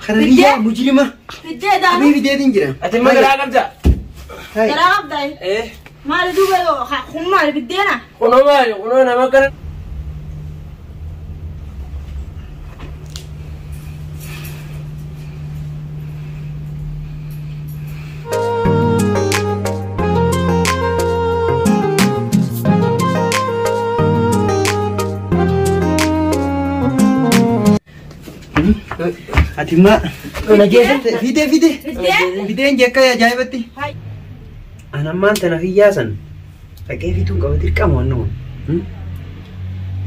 خدرية مجرمة. بدي ده. حبيبي بدي تنجرم. أتم قرا قبضة. قرا قبضة. إيه. ما لدوبه خم ما بدينا. قنو مالي قنو أنا ما كان. أتيما. فيدي إنجك يا جايبتي. أنا ما أنت نفي ياسن. فكيف يتون قبضير كم ونون؟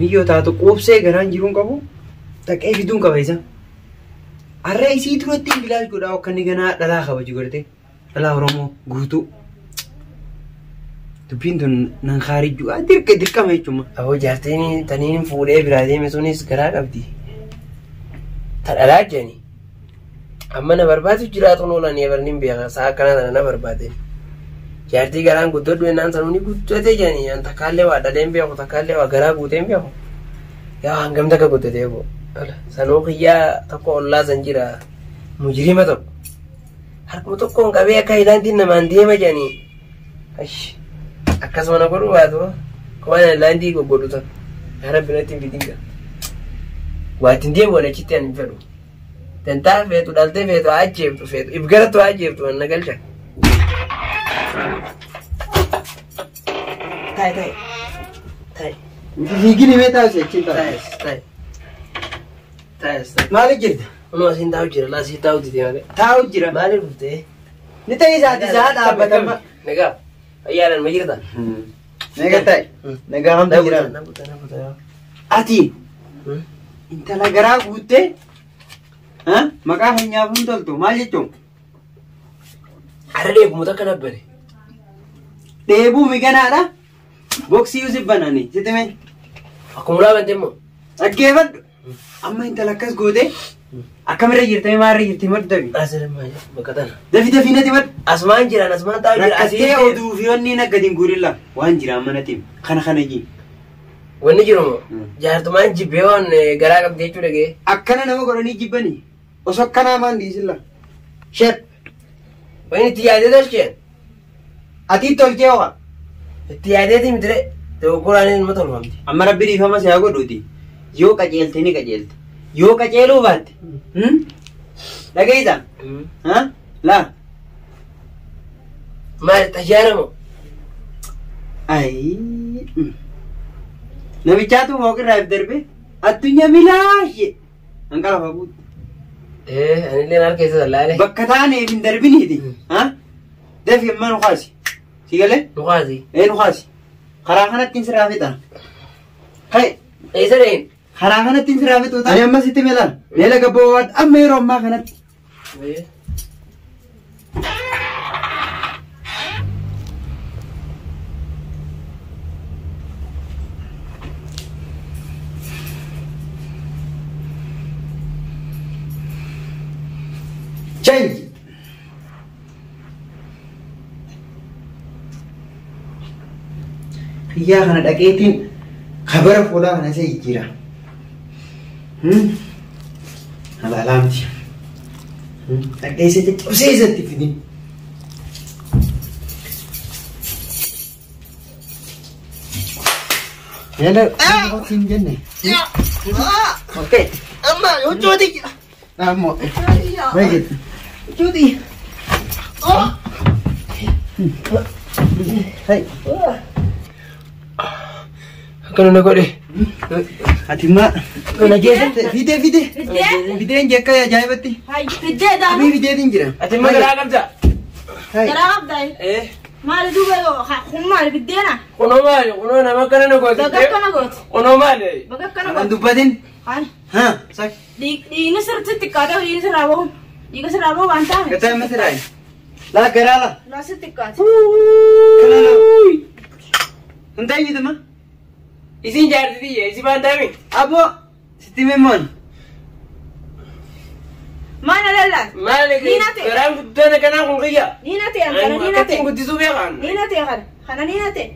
ميو تاتو قوب سيجران جيرون قبو. فكيف يتون قبيزا؟ الرئيسي تروتي بلاش كودا وكني جنا دلا خبجي قرتي. دلا ورمو غوتو. تبين نخارج جو أدير كم هيجوما. أبو جارتيني تنين فوري برادي مسونيس قرا قبدي. تلاجني. أما أنا بربادي جراتون ولا نيبرنيم بيها ساكنا أنا بربادي. جارتي قران قدر دوينان سنوني قدر تجاني أنت كالله وادلين بيها وتكالله وقرا قدين بيها. يا هنگم تك قدر تيبو. سنوخيا تكو الله زنجرا مجرمة تك. هركم تكون كبيا كايلان دين نمانديه مجاني. أش. أكاس mana koru batu. Kawan landi ko bodu tak. Harap binatin bidinga. Watin dia boleh citian feru. Tentang fetu dalte fetu ajib tu fetu. Ibgara tu ajib tu nagal jak. Tai. Lagi ni meta sih cinta. Tai. Malik jirta. Ono asin tahu jira, lasi tahu di dia. Tahu jira. Malik bute. Ni tahu saat apa tambah. Nega. Ayaran majirta. Nega tai. Nega ham jira. Ati. Inta lagara gute. Hah? Maka hanya pun tu. Malik tu. Ada dia muda kena beri. Debu migana ada. Boxi usip banani. Situ men. Aku mula bantemu. Akebat. Amma inta lakas gute. Akamera jirta me mari jirti mat dabi. Asal maya bakatan. Davi nati mat. Asman jira asman tahu jira asih. Rakate odu fionni na gadin gurilla. Wan jira manatim. Khana ji. Wani jiro mo. Jaartuman jibbewan garaa qabdee jechuudha gee. Akkana nama godhanii jibbanii. Osoo akkanaa maan dhiisilla. Sheep. Wani itti yaadee tolcheen. Ati tolchee ho'a. Itti yaadeeti mitire. Dogoggoraan ilma tolfamti. Amma rabbi dhiifama si haa godhuuti. Yoo qajeelte ni qajeelte. Yoo qajeeluu baatte. Dhageeysa. Laa. Maal tashaaramoo. Ayi. Namichaatu mooqirraa if darbe addunyaa milaashee hanqala faguutti. Anillee maal keessa sallaale. Bakka taaneef hin darbiniiti. Dafi amma nu kaasi. Si galee? Nu kaasi. Nu kaasi. Karaa kanatti hin siraa fixa. Hai. Eessa deein? Karaa kanatti hin siraa fixu. Ani amma sitti meelaan. Meela gabboowaadha amma yeroo ammaa kanatti. Change. Yaa kana dhaqeetiin kabara fuudhaa kana isa jijjiira. Alaalaamti. Dhaqee isa caccabsee isatti fidin. Yaala hin jenne. Okay. Amma yoo cooti. Ammoo. Baay'ee. Cuti. Hai. Akkana na godhe. Ati ma. Kana jeesatti. Fidee injekka ya ajaa'ibatti. Fidee daa. Abii fideetiin jira. Ati ma garaa qabda. Garaa qabda. Maal duuba kun maal fideena. Kunoo nama kana na goote. Bakka kana goote. Kunoo maali. Bakka kana Kan goote. dubbatin. Ha. Sak. Dhiigni sirriitti xiqqaate dhiigni sirraa bahu. Dhiiga sirraa bahu waan taa'e. Gataa amma siraa. Laa garaa la. Laa sirriitti xiqqaate. Kana la. Hundaa iyyitama. Isin jaartiti isi baan taa'e. Aboo. Sitti memoon. Maana lallaan. Maali garaan guddaan kanaa kun qiyya. Niina ta'e kana niina ta'e. Akkatti guddisuu beekan. Niina ta'e kana. Kana niina ta'e.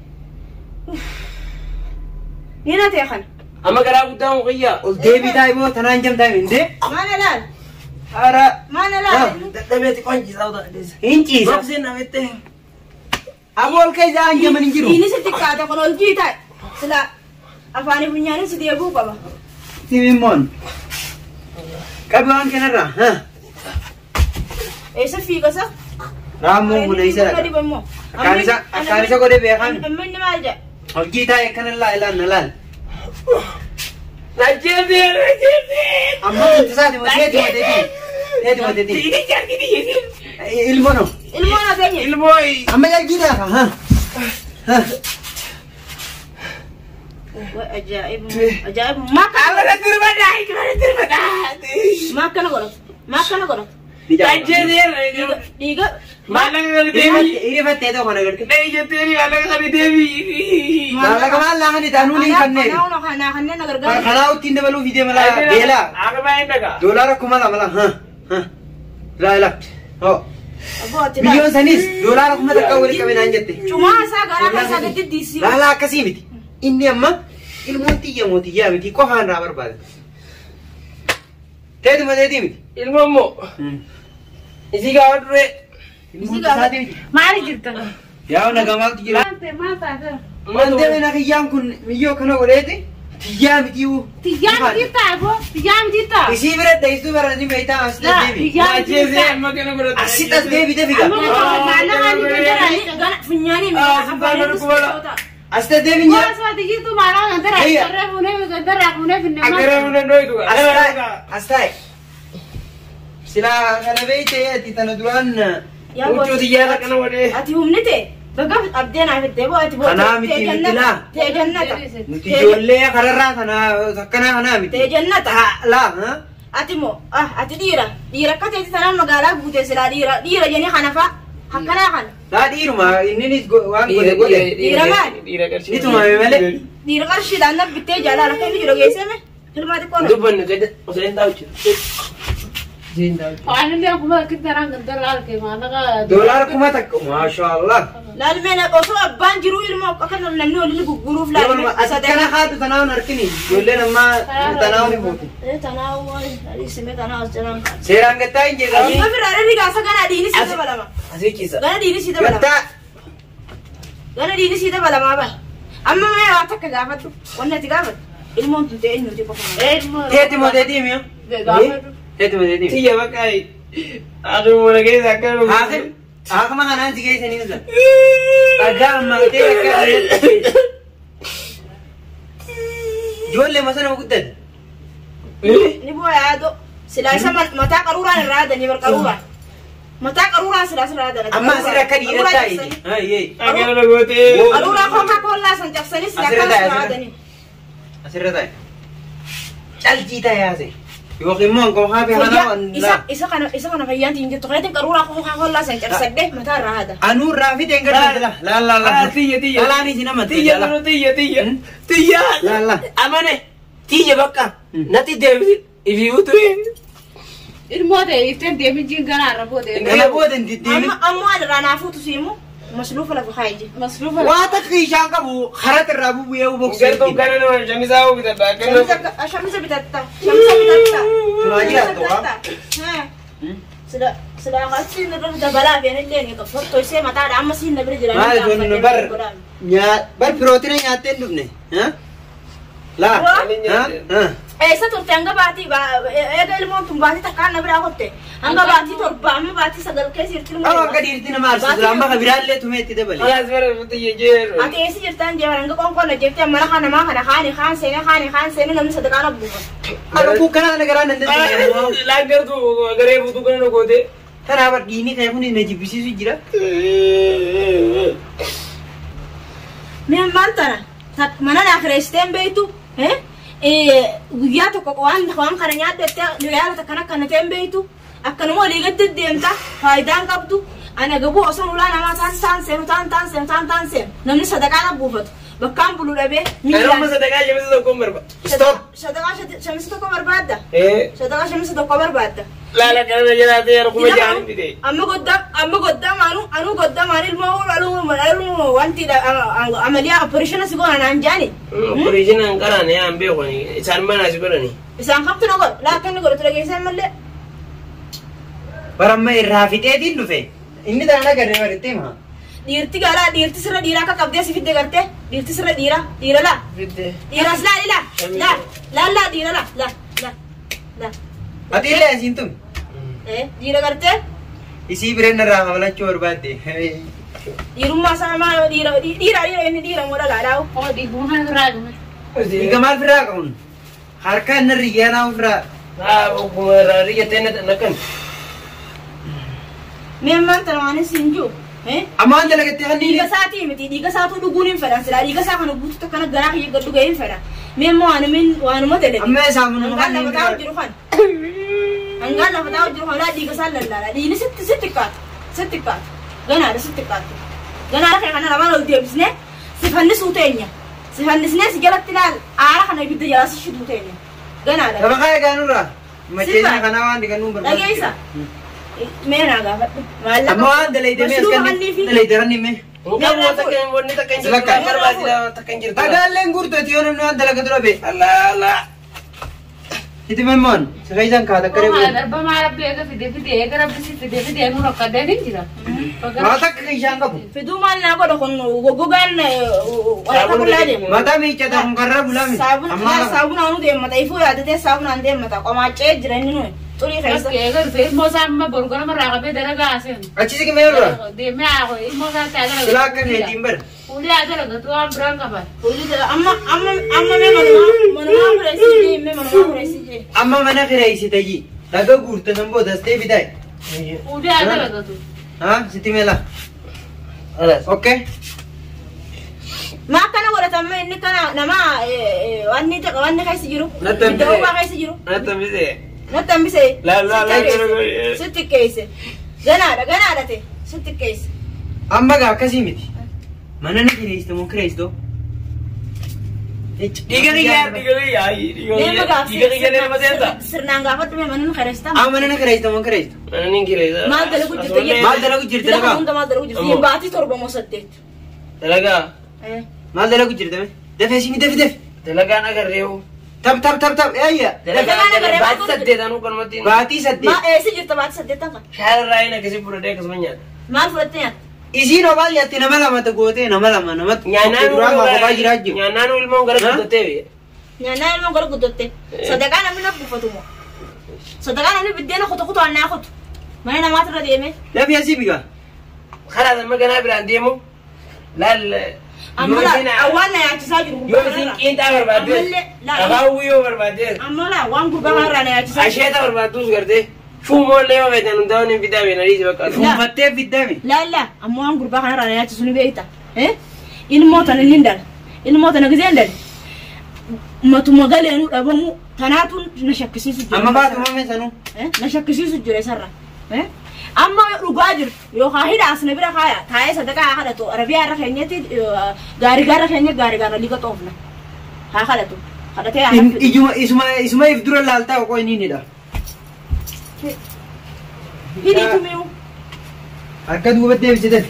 Niina ta'e kana. Amma garaa guddaan kun qiyya. Ol deebii taa'e moo tanaan jam taa'e hindee? Maana laal. أرى ما أنا لا تبيتي كونجي سودا إنتي بقسنا بيته أقول كذا أنجي من جرو ini setika ada kalau kita sila apa ni punya ni sedia buka bah تيمون كابان كنرا ها sefi kasa رامو من أيسر أكاريسا كده بيخان من ما aja الجيتا يكن الله إلا نلال نجيبي أما أنت سادي ما تدي ini jadi ini المونو ilmu adanya ilmoi أما الجيتا ها ajaib ajaib makan apa terima makan korok diga mana kali dewi ini فتة itu mana kerja नहीं जो तेरी अलग करी देवी malah kemana lah ni tanun ini kan nih खाना नगर गए kalau tinda balu video malah bela आगे main dah dolar aku malah lah oh अब आते milion sanis dolar aku malah kau beri kami nanjat cuma saya gede disi lah kasih miti ini amma ilmu tiya miti kau han rabar bal tadi mana tadi miti ilmu mo isi ka order ilmu tadi mari jirta ya na gamal tiya mata mande na kiyam kun miyo kana gorete tiya miti u tiyam kita isi berat dah itu berat ni meita asli devi Ajeze makana berat asitas devi devi kan punyani asli devi nya agar mana doi tu astai sila kana beite ya titana duran ucu dia nak kena wade ati humne te baga abdena fitte bo ati bo kana miti mitila te jannata miti jolle karara kana sakana kana miti te jannata la ha ati mo ati dira kate sana magala bute sila dira jeni hanafa hakana kan la diruma inni ni wan gode dira kerja itu mah mele dira karshi danna bitte jala la kan jiro gese me filma de kono duban jadi usain tahu dolar kuma tak masyaallah lal mena oso abban jiru ilmo kan namni wali guruf la kana khatu tanaw narkini jolle namma tanaw ni boti tanaw ali sime tanaw jalan serang gata inje ma fi rare diga sa gana dini sida balama asik kisa gana dini sida balama gata gana dini sida balama ba amma me wa takka gafatu wannan ti gafatu ilmo tunte ilmo ti ko teti mo teti mio teti mo teti tiya bakai aku mau lagi zakar Aku mah kanan tiga sini nila. Agak mati agak. Jual le masa nama kudet. Ni boy ado. Sila isa mata karuran rada ni berkaruran. Mata karuran sila rada. Amma sila kadira tai. Ye. agar lagote Karuran Coca-Cola sanjak sini sila rada ni. Asira tai. Chal cita ya se. Yo kimon ko habi hana isa kana kayan tinje to kaya karuran Coca-Cola sanjak sagde mata rada. Anu rafi tengger la. tiya La ni sina mati. tiya La. amane tiya bakka nati devi ibi utu Kana boden di. amma ada rana futu simu maslufa la khaiji Wata kishan kabu kharat rabu buya ubok. gerto kana no jamisa u bita kana shamsa bitatta Tunaji atto ha. sila kasi na da bala bene leni ko foto se mata da amma sin na brijira Ma don bar nya bar protein nyate dubne. Ha? La. Ha. sa to tanga bati ba ega ilmo tum bati takkan na bra hotte anga bati to ba amma bati sagal ke sirtil mo Awa kadir tina mar sudamba kabiralle tume tide bali. yes mere tiya jer ati esi jirtan je waranga kon kon na jefte mara khana ma khana khan sene nam sadaka na buka Anu bukan negara nande. la gertu agare butu kana no gode Tara bar gini kayak pun ini bisi su jira. me mantara tak mana na kristen beitu guyya to ko wan karanya dette yala takana kana tembeitu akkana mo liga dedemta faidan qabtu ana gabo osan ulana ma tan sen namni sadaka na bufat bakkan bulu dabe Ano mo sa daga yung sa kumar ba? Stop. sadaka shamsi to kobar badda Eh, sadaka shamsi to kobar badda lala ka na yan natin yung kumadyan bide. amma goddam anu goddam anil mawul wanti da amaliya operation sigona nan jani Operation ang karan yan, biyo ko ni. Saan man na siguro ni? isan kaptu nagor lakin nagor tulagi isan malle Baramma irraa fixeetiin dhufe. Inni taana garee barittee maa? Dhiirti galaa dhiirti sirra dhiiraa akka qabdee si fidde gartee dhiirti sirra dhiira laa. Dhiiras laa dhiira laa. Ati illee asiin tumi. Dhiira gartee. Isii bireen irraa hamalachuu barbaadde. Dhiirummaa isaa maa dhiira inni dhiira moo dhalaadhaa? Dhiiguma irraa dhume. Dhiiga maal firraa qabuun? Harka inni riyyaan haa firraa. Ogummaa irraa riyyattee nakkan. Mee maanta namaanis hin jiru. Ammaan dalagattee hanni Dhiiga isaatii miti dhiiga isaatu dhuguun hin fedhan silaa dhiiga isaa kana guutuutti akkana garaa kiyya gad dhugee hin fedhan. Mee immoo waanuma dalage. Amma isaa munuma Hangaan lafa taa'u jiru kan. Hangaan lafa taa'u jiru kan dhiiga isaa lallaala. Dhiigni sitti kaata. Ganaadha sitti kaata. Ganaadha kan kana lamaan ol deebisnee si fannisuu teenya. Si fannisnee si jalatti ilaal aara kana ibidda jalaa si shituu teenya. Ganaadha. Lafa kaya gaanurraa. Macheenya kanaa waan digannuun barbaadu. Dhageessa. Mee naa gaafadhu. Amma waan dalaydamee as kan dalaydaranni mee. Dhagaalleen guutuuti yoo namni waan dalaga dura bee. Allah. Iti memmoon sirreessan kaata akka reebu. Darba maal beeka fide gara bisi fide nu rakkadee hin jira. Maata akka ishaan qabu. Fiduu maal naa godha kun goggogaan waraqaa qullaa deemu. Mataa miiccata kun karra bulaami. Saabunaan nu deemmata ifuu yaadatee saabunaan deemmata qomaachee jira inni nuyi. Xurii keessa. Ilmoo isaa amma borgona marraa qabee dalagaa haaseen. Achisi kimee dura. Deemee haa ilmoo isaa taagala. Silaa akka keetiin bara. Fuullee haa dalagatu waan biraan qaban. Amma mee manumaa fureessii mee manumaa fureessii. Amma mana kireessite ji. Dhaga guurta san boodas ta'e bitaa. Fuullee haa dalagatu. Haa sitti meela. Okay. Maa akkana godhatama inni kana nama wanni keessa jiru. Iddoo keessa jiru. Nattambisee. Sitti keesse. Ganaadha ta'e. Sitti keesse. Amma gaa akkasii miti. Mana ni kireessite moo kireessitoo? Sirnaan gaafadhu mee mana nu kireessita. Mana ni kireessite moo kireessitu? Maal dalagu jirte? Maal dalagu jirte Lafa hunda maal dalagu jirte? Baatii 7 moo 8. Dalagaa. Maal dalagu jirte mee? Dafee sini dafi. Dalagaan agarreewu. Tab. Eeyya. Baatii 8 anuu kanumatti. Baatii 8. Maa eessi jirta baatii 8 kan? Shaarraa inni akkasii fudhatee akkasuma nyaata. Maal fudhattee nyaata? Isiin obaa nyaatti nama lamata gootee nama namatti. Nyaannaan ilmoon gara guddattee. Nyaannaan ilmoon gara guddattee. Sadaqaa namni na buufatu moo? Sadaqaa namni biddeena kutu annaa kutu. Mana namaatirra deemee. Lafi asii bigaa. Karaa amma ganaa biraan deemu. Laal. Amma waan na yaachisaa jiru. Yoo isin qiinxaa barbaadde. Afaan uwwiyoo barbaadde. Amma laa waan gurbaa kanarraa na yaachisaa jiru. Asheeta barbaadduus gartee. Fuumollee yoo feetan hundaa'uun hin fidame na dhiisi bakka. Fuummattee fidame. Laalla amma waan gurbaa kanarraa na yaachisu ni beekta. Ilmoo tana ni dala. Ilmoo tana gisee dala. Matuma galeenu dhabamu tanaatu na shakkisiisu jira. Amma baatuma meesanu. Na shakkisiisu jira isarra. Amma dhugaa jiru yookaan hidhaas na bira kaaya taa'ee sadaqaa haa kadhatu arabiyaa irra keenyatti gaarigaara liiga xoofna haa kadhatu kadhatee haa kadhatu. Isuma if dura laaltaa qoqqoo inni hidha. Hidhiitu mi'u. Akka duuba deebisite.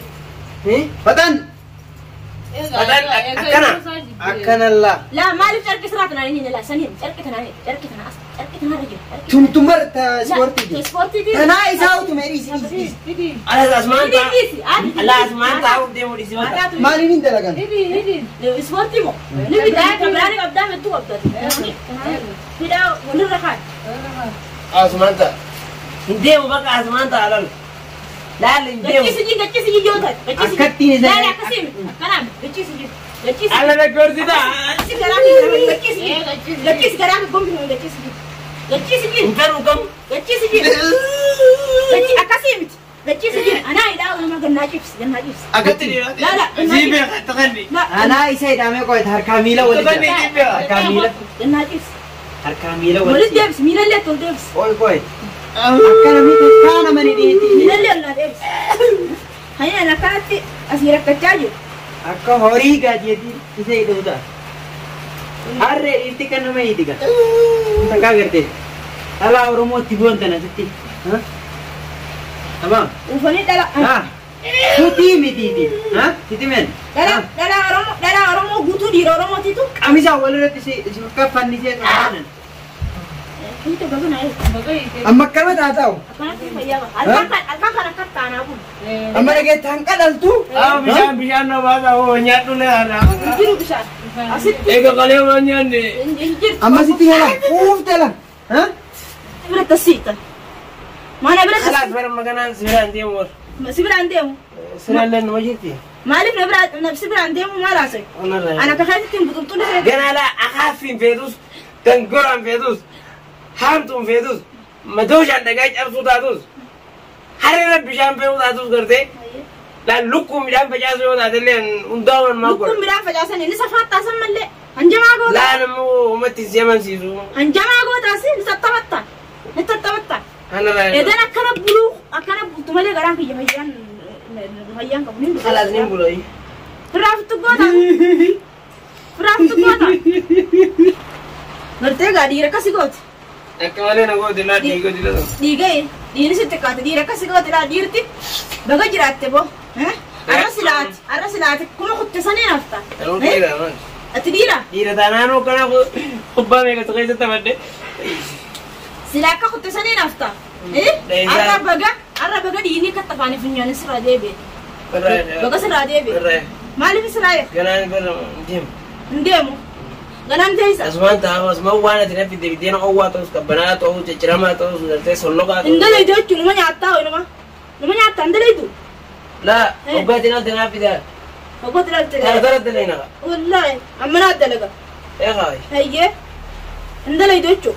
Fataan. Akkana laa. Laa maaliif carqi sirraa tanaan inni laa saniin carqi tanaan as carqi tanaan jiru. Tumtumar ispoortii. Ispoortii. Tanaa isaa utuma dhiisi. Asmaan taa'uuf deemu dhiisi. Maaliin hin dalagan? Ispoortii moo? Ni bidaa kabiraanii qabdaa mettuu qabdatu. Hidhaa walirra kaan. Asmaan ta'a. Hin deemu bakka asmaan ta'a lalu. Laal hin deemu. Gachiisi yoo ta'e. Akkattiin isa. Laala akkasii kanaan gachiisi. Ala beekoortida. Gachiisi garaa ka gombi hin gachiisi. Gachiisi. Inferu kam. Gachiisi. Akkasii miti. Gachiisi. Anaa hidhaa nama gannaa cibsi. Akkatti dira. Laala. Ziibee takalli. Anaa isa hidhamee qoyta harkaa miila walitti. Harkaa miila. Gannaa cibsi. Harkaa miila Walitti walitti. deebisi miila illee tol deebisi. Qoy. Akkana miti kaana mani dhiyeetti. Miila illee ol naa deebisi. Hayyana akkanatti asii rakkachaa jiru. Akka horii gaadiyeti isa hidhuu ta'a. Harree dhiirti kan nama hiitiga. Takkaa gartee. Dhalaa Oromootti bu'an tana sitti. Amma. Ufanii dhala. Sutii mitiiti. Sitti men. Dhala Oromoo guutuu dhiira Oromootiitu. Qamisaa walirratti si fakka fannisee qabaatan. انت بقنا ايه بقيت أما كلمة هاتاو كانت فيابا الكاكا كتا انا اقول أما لقيت هنقدلتو بشان هذا هو نياتو له يجيروا بشار اصير إيه قالوا ما نياني يجير أما ستي هلا أوف تلا ها برت السيطة ما انا برت خلاص برا مكان سيران ديمور سيبر عندهم سيران لين وجهتي ما لي نفسي عندهم ما راسي انا كخيت تم بطولة قال لا أخاف في فيدوس تنقرن فيدوس حامتم فيدوس ما دوش عندك أي أرسو دادوس حرنا بشام فيدوس دادوس كرتي لا لكم بشام فجاز فيدوس دادلين ونداون ما لكم بلا فجاسني لسه فات تاسم ملي انجما غو لا أنا مو متى زمان سيزو انجما غو تاسي لسه تبطل أنا لا اذا اكنا بلو اكنا تملي غران في جمعيان هيان قبلين خلاص نقولي فرافت غودا ngerti gak di reka sigot أكملنا نقول دلنا ديجو دلنا digay dini sitte kat di reka sigot la dirti baga jiratte bo arasilat kuma kutte sani nafta أنا كذا ما atidira ديرة أنا نو كنا خبا ميكا تقيس تمدي silaka kutte sani nafta arra baga dini kattafani finyane sira debe baga sira debe mali fi sira كنا نقول جيم ndemo ganan deisa أسمان تاوس ما وانا تنافي دبيدين أو توس كبنات أو تجرما توس نرتي سلوكا ndale do chunu nyata o numa nyata ndale do لا وبعدين تنافي ده ogot la tele هذا دلنا wallahi amana dalaga يا خاي هي ndale do chu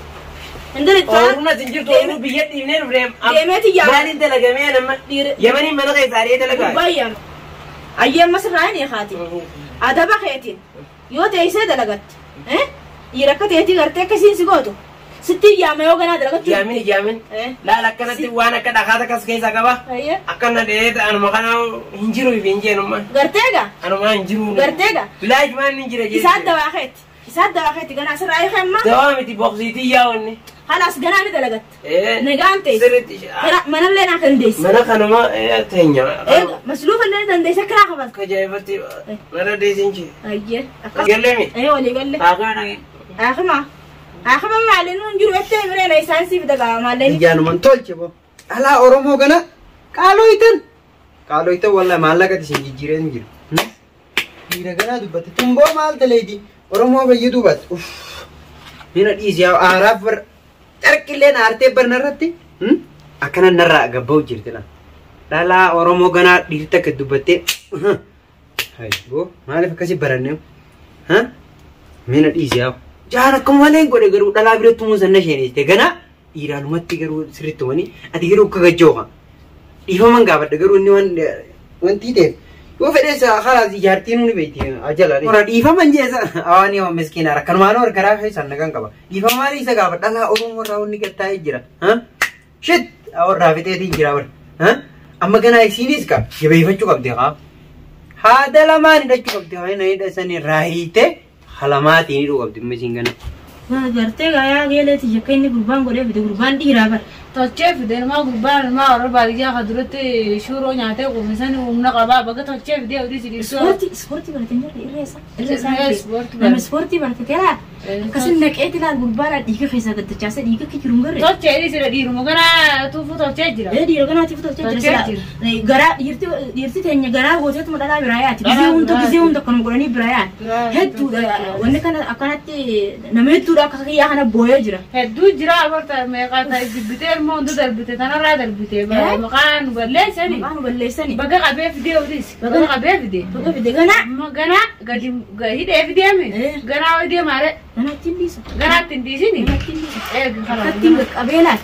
ndale ta أورونا تنجر تورو بيجت ينين فريم ديمتي يا ما أنت لقى مين أما يمني ما لقى زارية لقى بايام ايام مسرعين يا خاتي adaba kheetin yoo teessee dalagat dhiiraka teetii gartee akkasiin si gootu sitti yaamee ganaa dalagachuu jaamin la lakkanatti waan akka dhakaata kas keessa qaba akkana dheeta anuma kana hin jiru fi hin jeenumma garteega anuma hin jiru garteega bilaaji maan hin jira jee isaat dawaakeetti ganaa sirraa eefemma dawaa miti boqsiitii yaa'onni halas ganaa ni dalagat nagaan teessi sirritti manallee naa kan deessi mana kanuma teenya masluufa illee dandeessa kiraa qaban kajaa'ibatti mana deesin jee ayyee galleemi walii galle akana akama maalin nun jiru ettee mireena isaan siif dagaa maalleen Ijaanuman tolche bo alaa Oromoo gana qaalooytan wallahi maallaqati isin jijjiireen jiru dhiira ganaa dubbate tumboo maal taleeti Oromoo fayyaduu bat mina dhiisi yaa aaraaf bar carqilleen aartee barna irratti akkana narraa gabba'u jirti la dhalaa Oromoo ganaa dhiirta akka dubbattee bo maaliif akkasi baranne mina dhiisi yaa jaan akkuma malee godhe garuu dhalaa biratti muusanna isheeniste ganaa dhiiraalumatti garuu sirritti wani ati garuu akka gajjooqa dhiifaman gaafadha garuu inni wanti ta'eef yoo fedheessa khalaas ijaartiin ni beekti ajala ora dhiifaman jeesa awaan yoo miskiina rakkanumaan or garaa keessan nagan qaba dhiifamaan isa gaafadha dhalaa Oromoo irraa wanni gattaa'ee jira shit awwarraa fixeetiin jira bar amma ganaa isiinis ka jabeeffachuu qabdi haada lamaan hidhachuu qabdi haa hidhasanii raayite halamaatiin hidhuu qabdi misiin gana gartee gaayaa geeleeti jekka inni gurbaan godhee fide gurbaan dhiiraa bar tolchee fide nama gubbaan nama warra baadiyyaa ka duratti shuuroo nyaatee quufisan humna qabaa bakka tolchee fide odii sidiisoo ispoortii barateen jirre nama ispoortii barate teraa akkasin naqeeti laal gurbaadhaa dhiiga keessaa gaddachaasee dhiiga akka jiru hin garre tolchee dhiisira dhiiruma ganaa tuufuu tolchee jira dhiira ganaatiif tolchee jira garaa dhiirti teenya garaa gooteetuma dhalaa biraa yaati gizee hunda kanuma godhanii biraa yaati hedduudha wanni kana akkanatti nama hedduudha akka kiyyaa kana booyee jira hedduu jira abarta meeqaa ta'e dibbitee ilmoo hunda darbite tanarraa darbite maqaan balleessani baga qabee fidee odis baga qabee fidee ganaa gadi hidhee fideeme ganaa odee maale ganaattiin dhiisa ganaattiin dhiisini akkattiin qabeelaat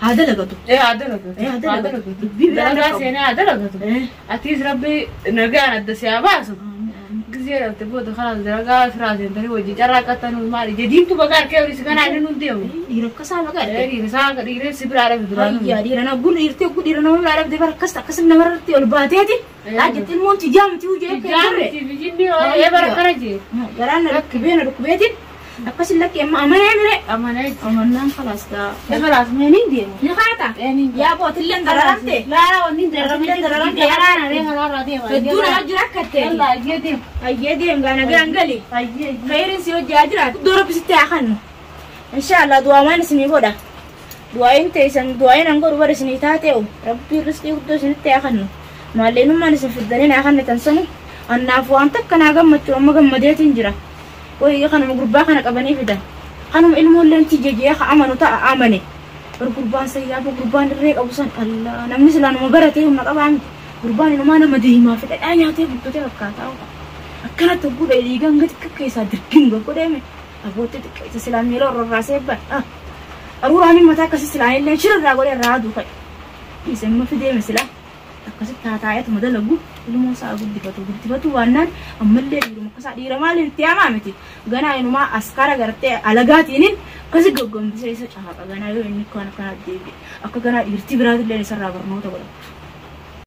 haa dalagatu haa dalagatu dalagaa seenee haa dalagatu atiis rabbi nagaan adda siyaa baasu ጊዜ ተቦደ خلاص ደረጋ ፍራዝ እንተሪ ወጂ ጨራቀተኑ ማሪ ጀዲምቱ በጋር ከብሪስ ገና እንኑን ዲው ይረከሳ በጋር ይረሳ ይረስ ብራረ ብራኑ ያ ዲረና ጉር ይርቴ ጉር ዲረና ወላ አረብ ደበር ከስታ ከስነ መረርቲ ወልባቴቲ ላጅት ሞንት ጃምቲ ወጂ ጃምቲ ቢጂኒ የበረከረጂ ገራና ረክቤና ረክቤቲ أقصلك يا أمانة أمانة خلاص خلاص منين دي نخاطة يا بوت اللي دررمتي لا ونين دررمتي يا أنا ريها لا راضي بدون أجرك كتير يلا أجدي أجدي أنا جانجلي خير سيو جاجرات دور بستي أخن إن شاء الله دعاء ما نسمي قدا دعاء أنت إنسان دعاء نقول برا سنيتاتيو ربي رزقي وقدو سنتي أخنو ما لينو ما نسمي في الدنيا أخن تنسمو أنا فوانتك كنا جمّت وما جمّدت إنجرا وهي خانم قربا خنا كبني في ده خانم علمه اللي أنت جيجي أخ أمانو تا أماني قربان سيابو قربان الريق أبو سن الله نمني سلانو مبرتي وما قبان قربان إنه ما نمديه ما في ده أنا هاتي بتوتي بكاتاو أكنت تقول لي جنگت كيسا دركينغ كودامي أبوتي كيسا سلامي لو راسي با أروح أمي متى كسي سلامي اللي شر راغولي رادو كاي يسمى في ده مثلا كسي تاتايت مدلغو اللي مو ساغو دفتو وانان أملي يرو كسا ديرا مالين تياما متي غنا إنه ما أسكارا غرتي ألغاتينين كسي غوغم بسيسا چاها غنا يو إني كان ديبي أكا غنا يرتي براد اللي سر راغرنو تقول